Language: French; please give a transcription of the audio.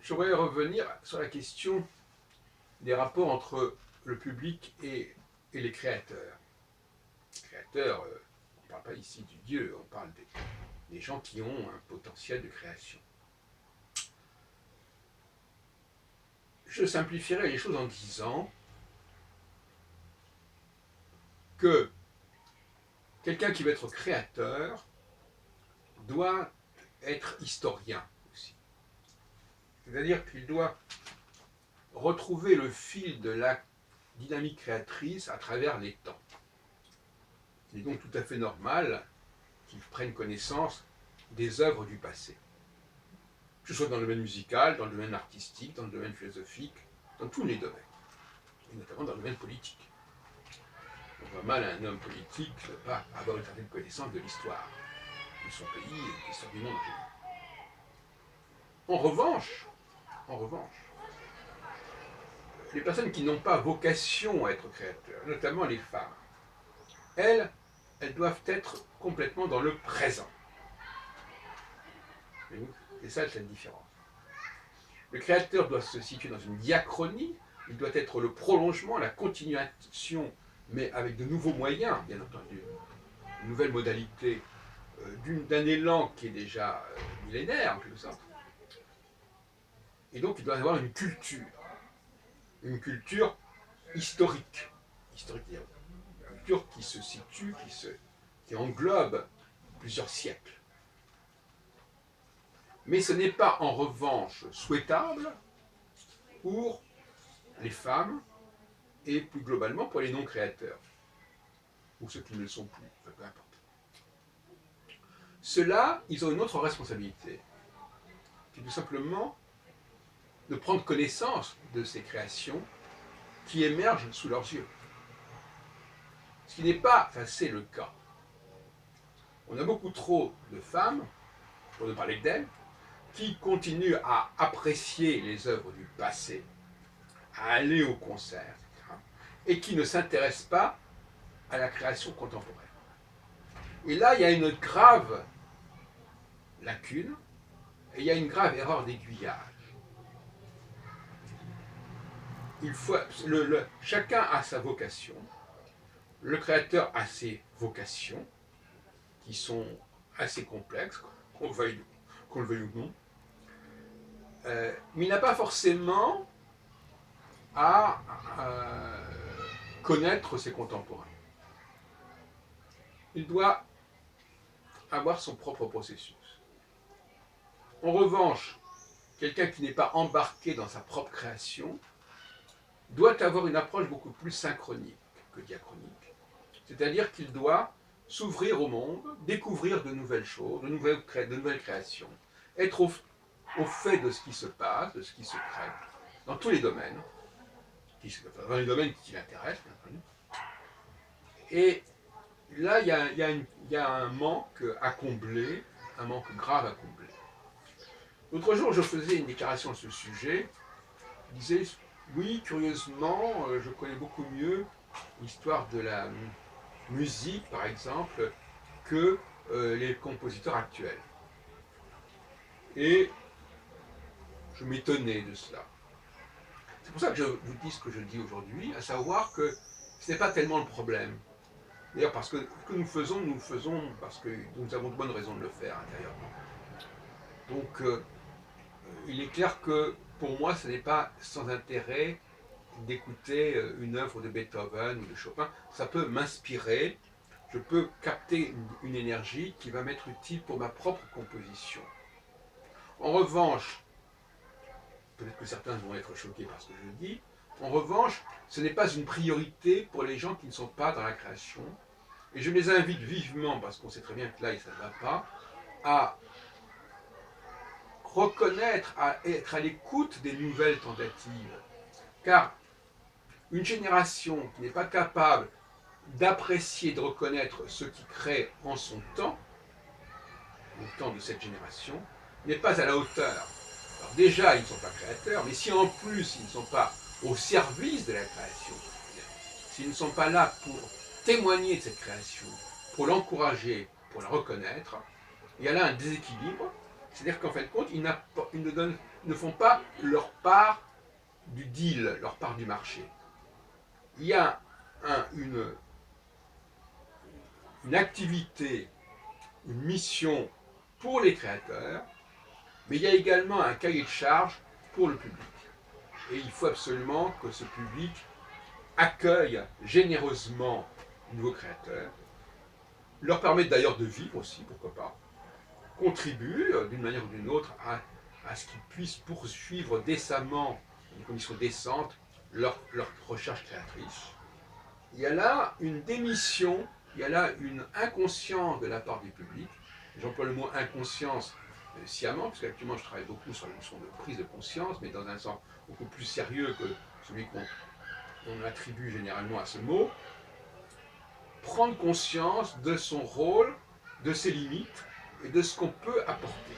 je voudrais revenir sur la question des rapports entre le public et les créateurs. Les créateurs, on ne parle pas ici du Dieu, on parle des gens qui ont un potentiel de création. Je simplifierai les choses en disant que quelqu'un qui veut être créateur doit être historien aussi. C'est-à-dire qu'il doit retrouver le fil de la dynamique créatrice à travers les temps. Il est donc tout à fait normal qu'il prenne connaissance des œuvres du passé. Que ce soit dans le domaine musical, dans le domaine artistique, dans le domaine philosophique, dans tous les domaines, et notamment dans le domaine politique. On voit mal un homme politique ne pas avoir une certaine connaissance de l'histoire de son pays et de l'histoire du monde en général. En revanche, les personnes qui n'ont pas vocation à être créateurs, notamment les femmes, elles doivent être complètement dans le présent. C'est ça la différence. Le créateur doit se situer dans une diachronie, il doit être le prolongement, la continuation, mais avec de nouveaux moyens, bien entendu, de nouvelles modalités, d'un élan qui est déjà millénaire, en quelque sorte. Et donc, il doit y avoir une culture historique, une culture qui se situe, qui englobe plusieurs siècles. Mais ce n'est pas en revanche souhaitable pour les femmes et plus globalement pour les non-créateurs, ou ceux qui ne le sont plus, peu importe. Ceux-là, ils ont une autre responsabilité, qui est tout simplement de prendre connaissance de ces créations qui émergent sous leurs yeux. Ce qui n'est pas, c'est le cas. On a beaucoup trop de femmes, pour ne parler d'elles, qui continuent à apprécier les œuvres du passé, à aller au concert, etc., et qui ne s'intéressent pas à la création contemporaine. Et là, il y a une grave lacune, et il y a une grave erreur d'aiguillage. Chacun a sa vocation, le créateur a ses vocations, qui sont assez complexes, qu'on le veuille ou non, mais il n'a pas forcément à connaître ses contemporains. Il doit avoir son propre processus. En revanche, quelqu'un qui n'est pas embarqué dans sa propre création doit avoir une approche beaucoup plus synchronique que diachronique. C'est-à-dire qu'il doit s'ouvrir au monde, découvrir de nouvelles choses, de nouvelles créations, être au fait de ce qui se passe, de ce qui se crée, dans tous les domaines, dans les domaines qui l'intéressent, bien entendu. Et là, il y a un manque à combler, un manque grave à combler. L'autre jour, je faisais une déclaration à ce sujet. Je disais, oui, curieusement, je connais beaucoup mieux l'histoire de la musique, par exemple, que les compositeurs actuels. Et je m'étonnais de cela. C'est pour ça que je vous dis ce que je dis aujourd'hui, à savoir que ce n'est pas tellement le problème. D'ailleurs, parce que ce que nous le faisons parce que nous avons de bonnes raisons de le faire intérieurement. Donc, il est clair que pour moi, ce n'est pas sans intérêt d'écouter une œuvre de Beethoven ou de Chopin. Ça peut m'inspirer, je peux capter une énergie qui va m'être utile pour ma propre composition. En revanche, peut-être que certains vont être choqués par ce que je dis, en revanche, ce n'est pas une priorité pour les gens qui ne sont pas dans la création. Et je les invite vivement, parce qu'on sait très bien que là, ça ne va pas, à reconnaître, à être à l'écoute des nouvelles tentatives. Car une génération qui n'est pas capable d'apprécier, de reconnaître ce qui crée en son temps, le temps de cette génération, n'est pas à la hauteur. Alors déjà, ils ne sont pas créateurs, mais si en plus ils ne sont pas au service de la création, s'ils ne sont pas là pour témoigner de cette création, pour l'encourager, pour la reconnaître, il y a là un déséquilibre, c'est-à-dire qu'en fin de compte, ils ne donnent ne font pas leur part du deal, leur part du marché. Il y a une activité, une mission pour les créateurs, mais il y a également un cahier de charge pour le public. Et il faut absolument que ce public accueille généreusement de nouveaux créateurs, leur permettent d'ailleurs de vivre aussi, pourquoi pas, contribuent d'une manière ou d'une autre à ce qu'ils puissent poursuivre décemment, dans des conditions décentes, leur recherche créatrice. Il y a là une démission, il y a là une inconscience de la part du public. J'emploie le mot inconscience sciemment, parce qu'actuellement je travaille beaucoup sur la notion de prise de conscience, mais dans un sens beaucoup plus sérieux que celui qu'on attribue généralement à ce mot. Prendre conscience de son rôle, de ses limites et de ce qu'on peut apporter.